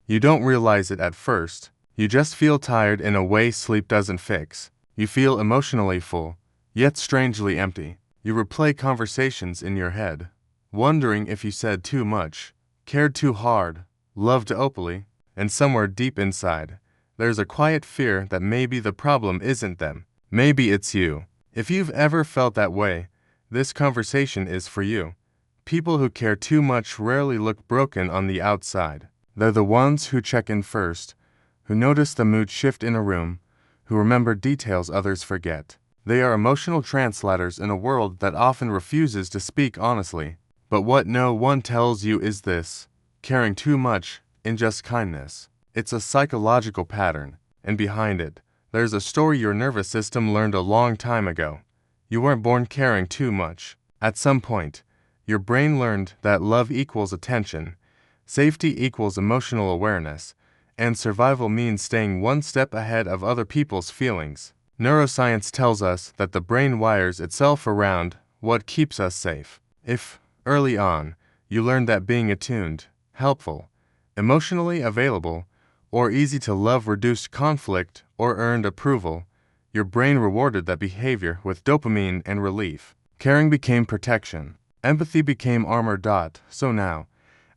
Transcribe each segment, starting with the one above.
You don't realize it at first. You just feel tired in a way sleep doesn't fix. You feel emotionally full, yet strangely empty. You replay conversations in your head, wondering if you said too much, cared too hard, loved openly, and somewhere deep inside, there's a quiet fear that maybe the problem isn't them. Maybe it's you. If you've ever felt that way, this conversation is for you. People who care too much rarely look broken on the outside. They're the ones who check in first, who notice the mood shift in a room, who remember details others forget. They are emotional translators in a world that often refuses to speak honestly. But what no one tells you is this: caring too much in just kindness. It's a psychological pattern, and behind it, there's a story your nervous system learned a long time ago. You weren't born caring too much. At some point, your brain learned that love equals attention, safety equals emotional awareness, and survival means staying one step ahead of other people's feelings. Neuroscience tells us that the brain wires itself around what keeps us safe. If, early on, you learned that being attuned, helpful, emotionally available, or easy to love reduced conflict or earned approval, your brain rewarded that behavior with dopamine and relief. Caring became protection. Empathy became armor. So now,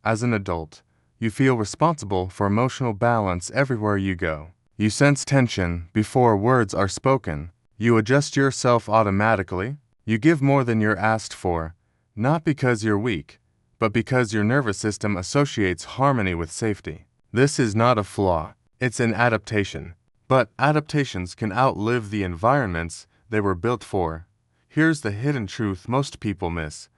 as an adult, you feel responsible for emotional balance everywhere you go. You sense tension before words are spoken. You adjust yourself automatically. You give more than you're asked for, not because you're weak, but because your nervous system associates harmony with safety. This is not a flaw, it's an adaptation. But adaptations can outlive the environments they were built for. Here's the hidden truth most people miss.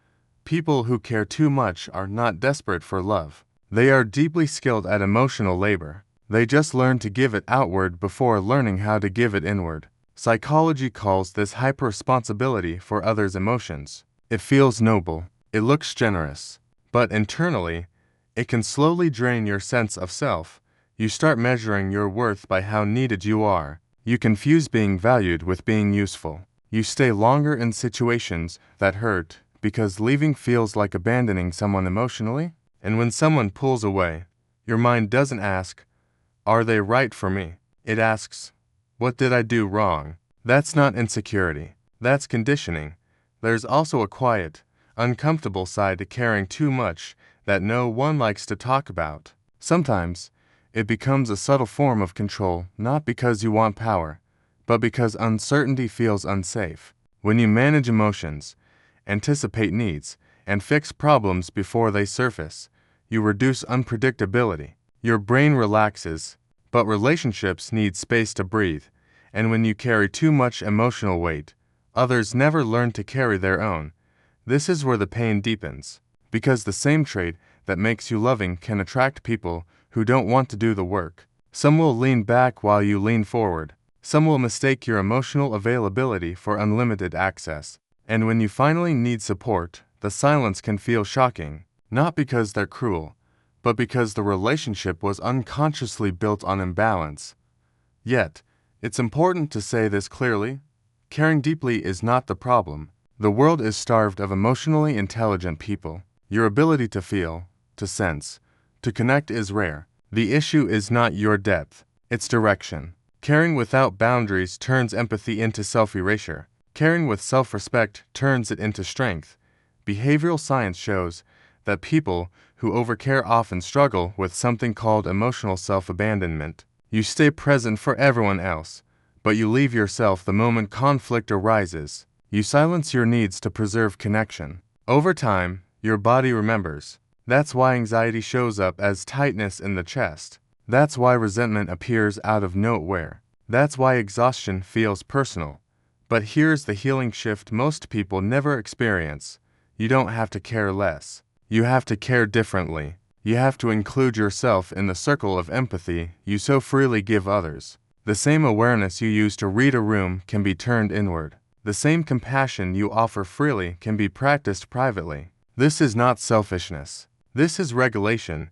People who care too much are not desperate for love. They are deeply skilled at emotional labor. They just learn to give it outward before learning how to give it inward. Psychology calls this hyper-responsibility for others' emotions. It feels noble. It looks generous. But internally, it can slowly drain your sense of self. You start measuring your worth by how needed you are. You confuse being valued with being useful. You stay longer in situations that hurt because leaving feels like abandoning someone emotionally. And when someone pulls away, your mind doesn't ask, "Are they right for me?" It asks, "What did I do wrong?" That's not insecurity. That's conditioning. There's also a quiet, uncomfortable side to caring too much that no one likes to talk about. Sometimes, it becomes a subtle form of control, not because you want power, but because uncertainty feels unsafe. When you manage emotions, anticipate needs, and fix problems before they surface, you reduce unpredictability. Your brain relaxes, but relationships need space to breathe. And when you carry too much emotional weight, others never learn to carry their own. This is where the pain deepens, because the same trait that makes you loving can attract people who don't want to do the work. Some will lean back while you lean forward. Some will mistake your emotional availability for unlimited access. And when you finally need support, the silence can feel shocking, not because they're cruel, but because the relationship was unconsciously built on imbalance. Yet, it's important to say this clearly: caring deeply is not the problem. The world is starved of emotionally intelligent people. Your ability to feel, to sense, to connect is rare. The issue is not your depth, it's direction. Caring without boundaries turns empathy into self-erasure. Caring with self-respect turns it into strength. Behavioral science shows that people who overcare often struggle with something called emotional self-abandonment. You stay present for everyone else, but you leave yourself the moment conflict arises. You silence your needs to preserve connection. Over time, your body remembers. That's why anxiety shows up as tightness in the chest. That's why resentment appears out of nowhere. That's why exhaustion feels personal. But here's the healing shift most people never experience. You don't have to care less. You have to care differently. You have to include yourself in the circle of empathy you so freely give others. The same awareness you use to read a room can be turned inward. The same compassion you offer freely can be practiced privately. This is not selfishness. This is regulation.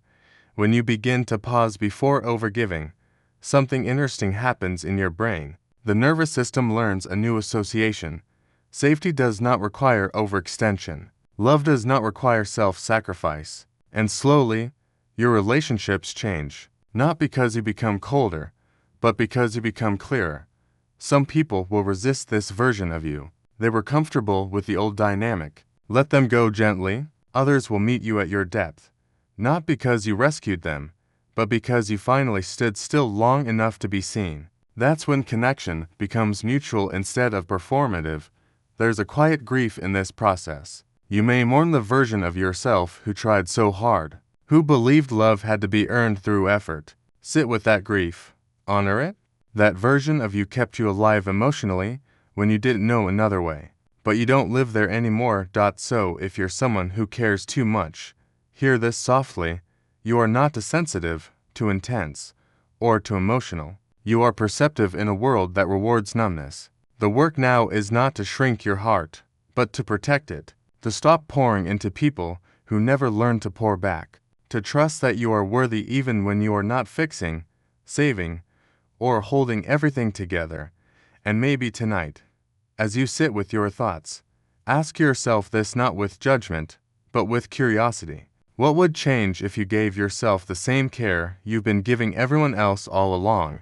When you begin to pause before overgiving, something interesting happens in your brain. The nervous system learns a new association. Safety does not require overextension. Love does not require self-sacrifice. And slowly, your relationships change. Not because you become colder, but because you become clearer. Some people will resist this version of you. They were comfortable with the old dynamic. Let them go gently. Others will meet you at your depth. Not because you rescued them, but because you finally stood still long enough to be seen. That's when connection becomes mutual instead of performative. There's a quiet grief in this process. You may mourn the version of yourself who tried so hard, who believed love had to be earned through effort. Sit with that grief. Honor it. That version of you kept you alive emotionally when you didn't know another way. But you don't live there anymore. So if you're someone who cares too much, hear this softly. You are not too sensitive, too intense, or too emotional. You are perceptive in a world that rewards numbness. The work now is not to shrink your heart, but to protect it, to stop pouring into people who never learned to pour back, to trust that you are worthy even when you are not fixing, saving, or holding everything together. And maybe tonight, as you sit with your thoughts, ask yourself this not with judgment, but with curiosity. What would change if you gave yourself the same care you've been giving everyone else all along?